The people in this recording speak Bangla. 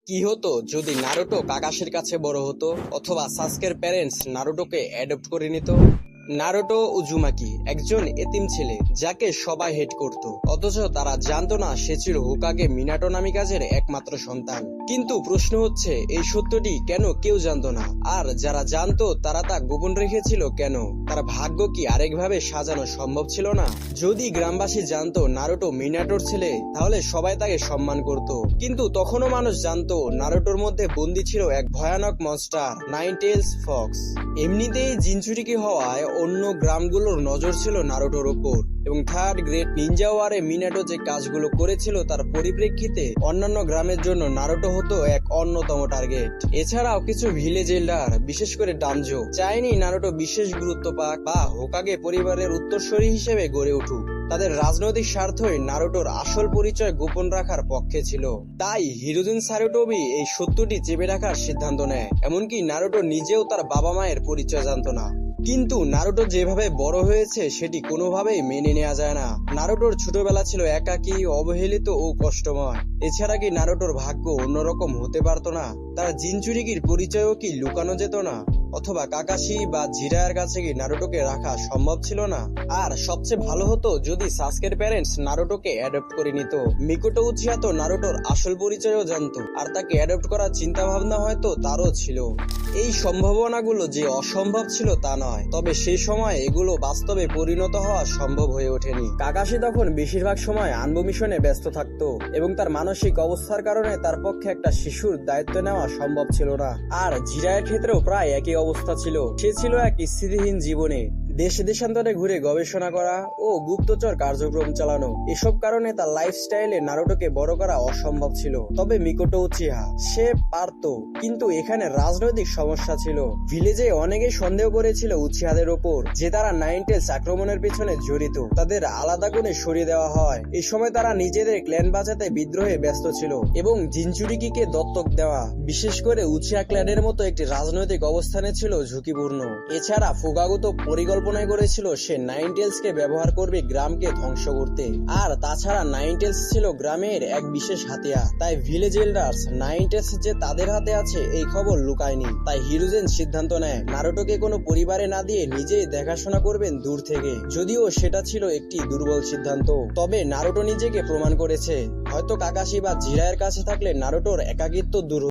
কি হতো যদি নারুটো কাকাশির কাছে বড় হতো অথবা সাসকের প্যারেন্টস নারুটোকে অ্যাডপ্ট করে নিত। নারুটো উজুমাকি একজন এতিম ছেলে যাকে সবাই হেট করত, অথচ তারা জানতো না সে ছিল হোকাগে মিনাটো নামিকাজের একমাত্র সন্তান। কিন্তু প্রশ্ন হচ্ছে এই সত্যটি কেন কেউ জানতো না, আর যারা জানতো তারা তা গোপন রেখেছিল কেন? তার ভাগ্য কি আরেকভাবে সাজানো সম্ভব ছিল না? যদি গ্রামবাসী জানতো নারুটো মিনাটোর ছেলে তাহলে সবাই তাকে সম্মান করত, কিন্তু তখনও মানুষ জানতো নারুটোর মধ্যে বন্দী ছিল এক ভয়ানক মনস্টার, নাইন টেলস ফক্স। এমনিতেই জিনচুরিকি হওয়ায় অন্য গ্রামগুলোর নজর ছিল নারুটোর উপর, এবং থার্ড গ্রেট নিনজা ওয়ারে মিনাটো যে কাজগুলো করেছিল তার পরিপ্রেক্ষিতে অন্যান্য গ্রামের জন্য নারুটো হতো এক অন্যতম টার্গেট। এছাড়াও কিছু ভিলেজ এল্ডার, বিশেষ করে ডানজো, চায়নি নারুটো বিশেষ গুরুত্ব পাক বা হোকাগে পরিবারের উত্তরসূরি হিসেবে গড়ে উঠুক। তাদের রাজনৈতিক স্বার্থই নারুটোর আসল পরিচয় গোপন রাখার পক্ষে ছিল। তাই হিরোজিন সারুটোবি এই সত্যটি চেপে রাখার সিদ্ধান্ত নেয়, এমনকি নারুটো নিজেও তার বাবা মায়ের পরিচয় জানতো না। কিন্তু নারুটো যেভাবে বড় হয়েছে সেটি কোনোভাবেই মেনে নেওয়া যায় না। নারুটোর ছোটবেলা ছিল একাকী, অবহেলিত ও কষ্টময়। এছাড়া কি নারুটোর ভাগ্য অন্যরকম হতে পারতো না? তার জিনচুরিকির পরিচয়ও কি লুকানো যেত না? অথবা কাকাশি বা জিরায়ের কাছে কি নারুটোকে রাখা সম্ভব ছিল না? আর সবচেয়ে ভালো হতো যদি সাসকের প্যারেন্টস নারুটোকে অ্যাডপ্ট করে নিত। মিকোটো উচিহা তো নারুটোর আসল পরিচয়ও জানতো, আর তাকে অ্যাডপ্ট করার চিন্তা ভাবনা হয়তো তারও ছিল। এই সম্ভাবনাগুলো যে অসম্ভব ছিল তা নয়, তবে সেই সময় এগুলো বাস্তবে পরিণত হওয়া সম্ভব হয়ে ওঠেনি। কাকাশি তখন বেশিরভাগ সময় আনবো মিশনে ব্যস্ত থাকতো, এবং তার মানসিক অবস্থার কারণে তার পক্ষে একটা শিশুর দায়িত্ব নেওয়া সম্ভব ছিল না। আর জিরায়ের ক্ষেত্রেও প্রায় একই অবস্থা ছিল। সে ছিল এক স্থিতিহীন জীবনে, দেশে দেশান্তরে ঘুরে গবেষণা করা ও গুপ্তচর কার্যক্রম চালানো। এসব কারণে তার লাইফস্টাইলে নারুটোকে বড় করা অসম্ভব ছিল। তবে মিকোটো উচিহা সে পারত, কিন্তু এখানে রাজনৈতিক সমস্যা ছিল। ভিলেজে অনেকে সন্দেহ করেছিল উচিহাদের ওপর যে তারা নাইন টেলস আক্রমণের পিছনে জড়িত। তাদের আলাদা করে সরিয়ে দেওয়া হয়। এই সময় তারা নিজেদের ক্ল্যান বাঁচাতে বিদ্রোহে ব্যস্ত ছিল, এবং জিনচুরিকিকে দত্তক দেওয়া, বিশেষ করে উচিহা ক্ল্যানের মতো একটি রাজনৈতিক অবস্থানে ছিল ঝুঁকিপূর্ণ। এছাড়া ফুকাগো তো পরিকল্পনায় করেছিল সে নাইন টেলসকে ব্যবহার করবে গ্রামকে ধ্বংস করতে। আর তাছাড়া নাইন টেলস ছিল গ্রামের এক বিশেষ হাতিয়ার। তাই ভিলেজ এল্ডার্স নাইন টেলস যে তাদের হাতে আছে এই খবর লুকায়নি। তাই হিরোজেন সিদ্ধান্ত নেয় নারুটোকে কোনো পরিবারে না দিয়ে নিজেই দেখাশোনা করবেন দূর থেকে। যদিও সেটা ছিল একটি দুর্বল সিদ্ধান্ত, তবে নারুটো নিজেকে প্রমাণ করেছে। হয়তো কাকাশি বা জিরায়ের কাছে থাকলে নারুটোর একাকিত্ব দূর